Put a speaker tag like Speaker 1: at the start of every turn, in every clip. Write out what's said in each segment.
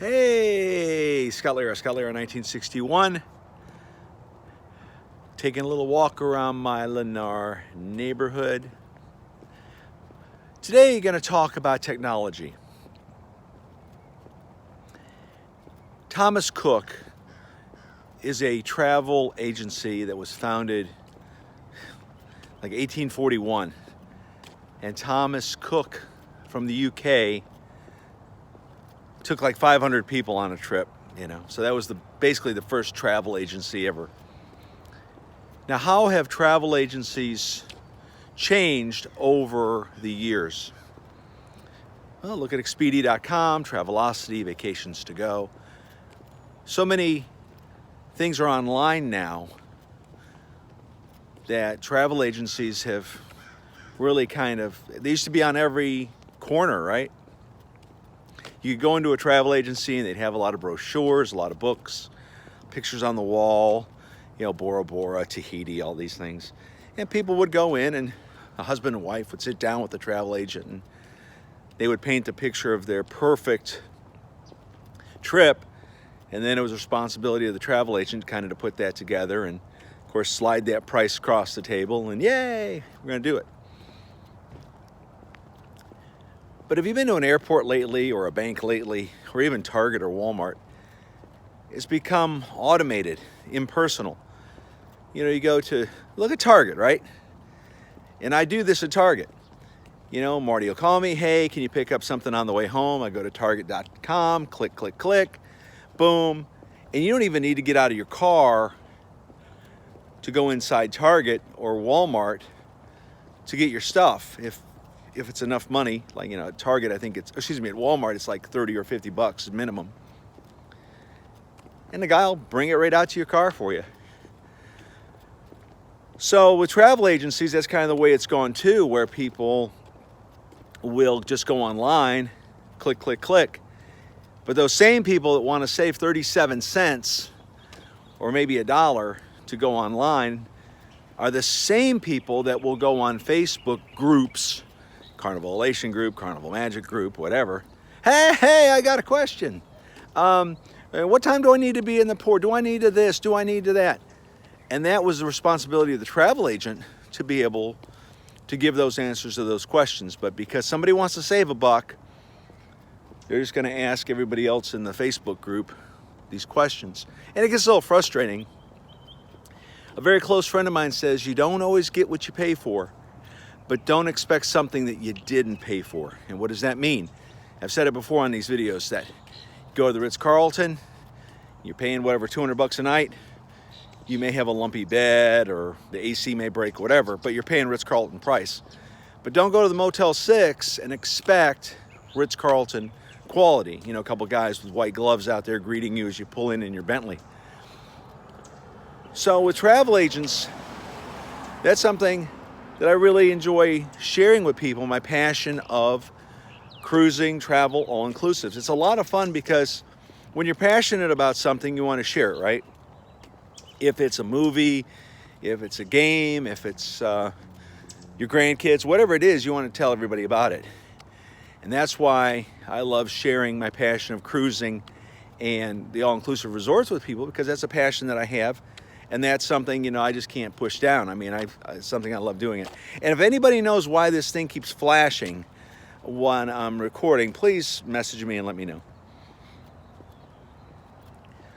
Speaker 1: Hey, Scott Lira 1961. Taking a little walk around my Lennar neighborhood. Today, you're going to talk about technology. Thomas Cook is a travel agency that was founded like 1841. And Thomas Cook from the UK took like 500 people on a trip, So that was basically the first travel agency ever. Now, how have travel agencies changed over the years? Well, look at Expedia.com, Travelocity, Vacations to Go. So many things are online now that travel agencies have really they used to be on every corner, right? You could go into a travel agency and they'd have a lot of brochures, a lot of books, pictures on the wall, Bora Bora, Tahiti, all these things. And people would go in and a husband and wife would sit down with the travel agent and they would paint a picture of their perfect trip. And then it was the responsibility of the travel agent to put that together and, of course, slide that price across the table and yay, we're going to do it. But have you been to an airport lately or a bank lately or even Target or Walmart? It's become automated, impersonal. You go to, look at Target, right? And I do this at Target. Marty will call me, hey, can you pick up something on the way home? I go to target.com, click, click, click, boom. And you don't even need to get out of your car to go inside Target or Walmart to get your stuff. If it's enough money, at Target, at Walmart, it's like 30 or 50 bucks minimum. And the guy will bring it right out to your car for you. So with travel agencies, that's kind of the way it's gone too, where people will just go online, click, click, click. But those same people that want to save 37 cents or maybe $1 to go online are the same people that will go on Facebook groups, Carnival Elation group, Carnival Magic group, whatever. Hey, I got a question. What time do I need to be in the port? Do I need to this? Do I need to that? And that was the responsibility of the travel agent to be able to give those answers to those questions. But because somebody wants to save a buck, they're just going to ask everybody else in the Facebook group these questions. And it gets a little frustrating. A very close friend of mine says, you don't always get what you pay for, but don't expect something that you didn't pay for. And what does that mean? I've said it before on these videos that you go to the Ritz-Carlton, you're paying whatever, 200 bucks a night. You may have a lumpy bed or the AC may break, whatever, but you're paying Ritz-Carlton price. But don't go to the Motel 6 and expect Ritz-Carlton quality. A couple guys with white gloves out there greeting you as you pull in your Bentley. So with travel agents, that's something that I really enjoy sharing with people, my passion of cruising, travel, all-inclusives. It's a lot of fun because when you're passionate about something, you want to share it, right? If it's a movie, if it's a game, if it's your grandkids, whatever it is, you want to tell everybody about it. And that's why I love sharing my passion of cruising and the all-inclusive resorts with people, because that's a passion that I have. And that's something, I just can't push down. It's something I love doing it. And if anybody knows why this thing keeps flashing when I'm recording, please message me and let me know.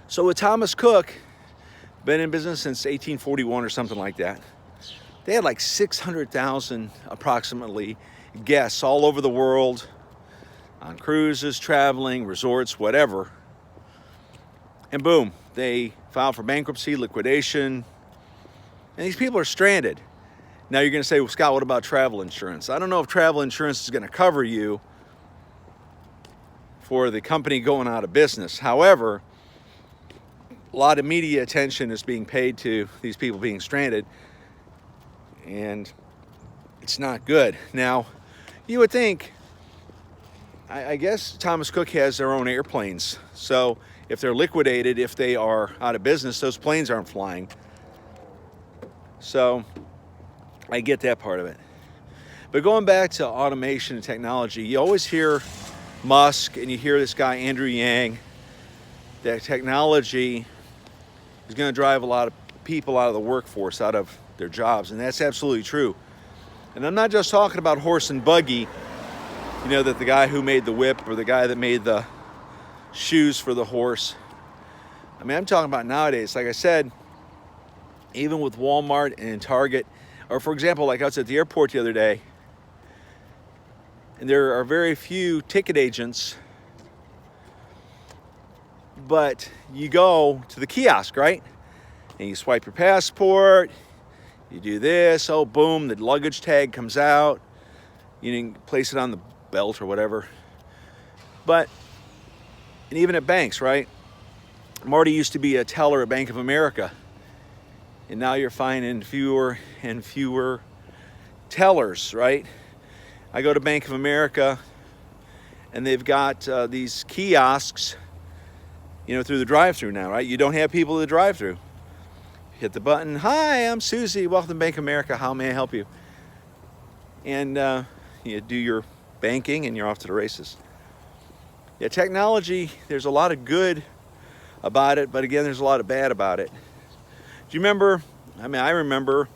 Speaker 1: So with Thomas Cook, been in business since 1841 or something like that. They had like 600,000 approximately guests all over the world on cruises, traveling, resorts, whatever. And boom, they filed for bankruptcy, liquidation, and these people are stranded. Now you're going to say, well, Scott, what about travel insurance? I don't know if travel insurance is going to cover you for the company going out of business. However, a lot of media attention is being paid to these people being stranded, and it's not good. Now, you would think, I guess Thomas Cook has their own airplanes, so if they're liquidated, if they are out of business, those planes aren't flying. So I get that part of it. But going back to automation and technology, you always hear Musk and you hear this guy, Andrew Yang, that technology is going to drive a lot of people out of the workforce, out of their jobs, and that's absolutely true. And I'm not just talking about horse and buggy, you know, that the guy who made the whip or the guy that made the shoes for the horse. I mean, I'm talking about nowadays, like I said, even with Walmart and Target, or for example, like I was at the airport the other day, and there are very few ticket agents, but you go to the kiosk, right? And you swipe your passport, you do this, oh boom, the luggage tag comes out, you can place it on the belt or whatever. But, and even at banks, right? Marty used to be a teller at Bank of America, and now you're finding fewer and fewer tellers, right? I go to Bank of America, and they've got these kiosks, you know, through the drive-thru now, right? You don't have people at the drive-thru. Hit the button. Hi, I'm Susie. Welcome to Bank of America. How may I help you? And you do your banking, and you're off to the races. Yeah, technology, there's a lot of good about it, but again, there's a lot of bad about it. Do you remember, I remember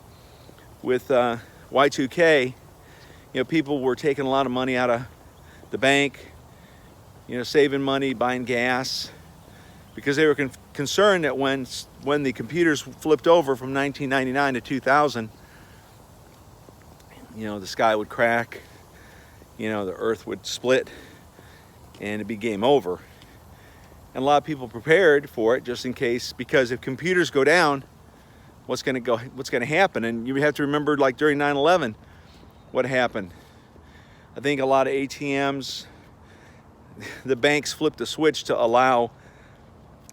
Speaker 1: with Y2K, you know, people were taking a lot of money out of the bank, you know, saving money, buying gas, because they were concerned that when the computers flipped over from 1999 to 2000, you know, the sky would crack, you know, the earth would split, and it'd be game over. And a lot of people prepared for it just in case, because if computers go down, what's going to happen? And you have to remember, like during 9/11, what happened. I think a lot of ATMs, the banks flipped the switch to allow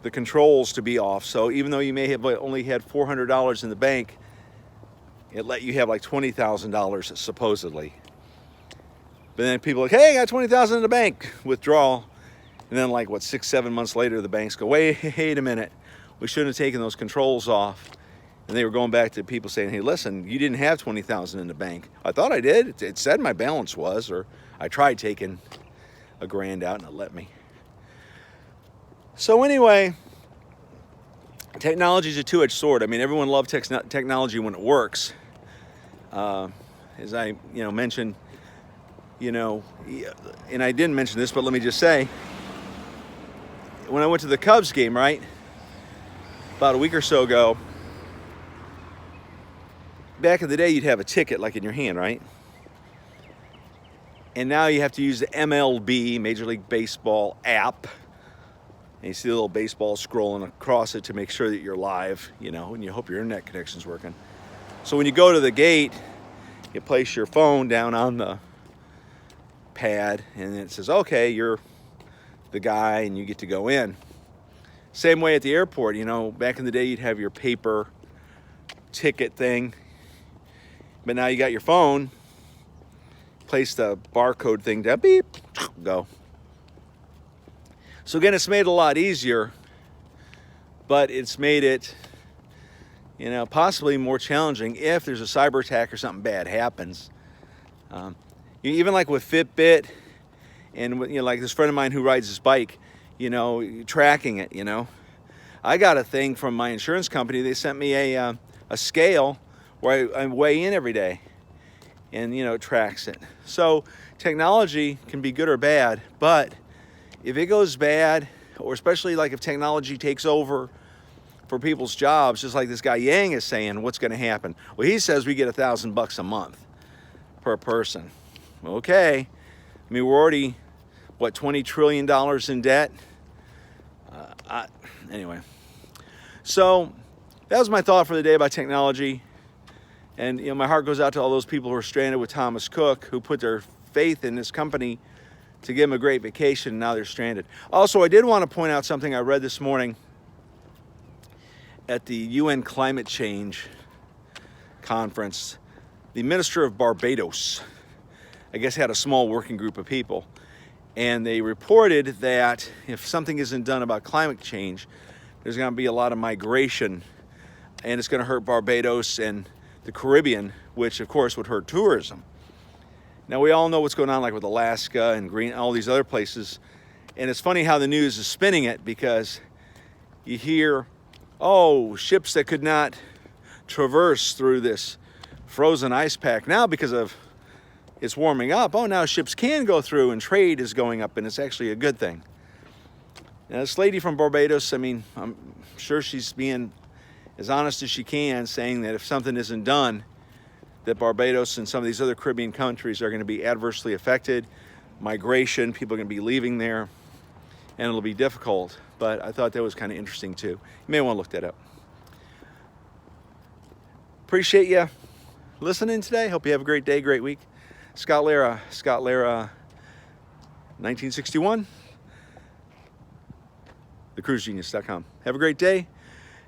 Speaker 1: the controls to be off. So even though you may have only had $400 in the bank, it let you have like $20,000 supposedly. But then people are like, hey, I got $20,000 in the bank, withdrawal. And then like, 6-7 months later, the banks go, wait a minute, we shouldn't have taken those controls off. And they were going back to people saying, hey, listen, you didn't have $20,000 in the bank. I thought I did. It said my balance was, or I tried taking $1,000 out and it let me. So anyway, technology is a two-edged sword. I mean, everyone loves technology when it works. As I, mentioned, and I didn't mention this, but let me just say, when I went to the Cubs game, right, about a week or so ago, back in the day, you'd have a ticket like in your hand, right? And now you have to use the MLB, Major League Baseball app. And you see the little baseball scrolling across it to make sure that you're live, and you hope your internet connection's working. So when you go to the gate, you place your phone down on the pad, and it says, okay, you're the guy, and you get to go in. Same way at the airport, back in the day, you'd have your paper ticket thing, but now you got your phone, place the barcode thing down, beep, go. So again, it's made it a lot easier, but it's made it, possibly more challenging if there's a cyber attack or something bad happens. Even like with Fitbit, and like this friend of mine who rides his bike, tracking it. I got a thing from my insurance company. They sent me a scale where I weigh in every day, and it tracks it. So technology can be good or bad, but if it goes bad, or especially like if technology takes over for people's jobs, just like this guy Yang is saying, what's going to happen? Well, he says we get $1,000 a month per person. Okay. I mean, we're already, $20 trillion in debt? Anyway. So that was my thought for the day about technology. And, my heart goes out to all those people who are stranded with Thomas Cook, who put their faith in this company to give them a great vacation, and now they're stranded. Also, I did want to point out something I read this morning at the UN Climate Change Conference. The Minister of Barbados, I guess, had a small working group of people, and they reported that if something isn't done about climate change, there's going to be a lot of migration, and it's going to hurt Barbados and the Caribbean, which, of course, would hurt tourism. Now, we all know what's going on, like with Alaska and all these other places. And it's funny how the news is spinning it, because you hear, oh, ships that could not traverse through this frozen ice pack. Now, because of it's warming up, oh, now ships can go through and trade is going up, and it's actually a good thing. Now, this lady from Barbados, I mean, I'm sure she's being as honest as she can, saying that if something isn't done, that Barbados and some of these other Caribbean countries are going to be adversely affected. Migration, people are going to be leaving there, and it'll be difficult. But I thought that was kind of interesting too. You may want to look that up. Appreciate you listening today. Hope you have a great day, great week. Scott Lara, 1961, thecruisegenius.com. Have a great day.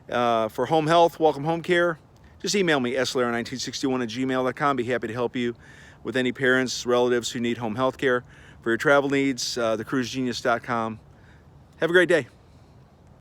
Speaker 1: For home health, welcome home care. Just email me, slara1961@gmail.com. Be happy to help you with any parents, relatives who need home health care. For your travel needs, thecruisegenius.com. Have a great day.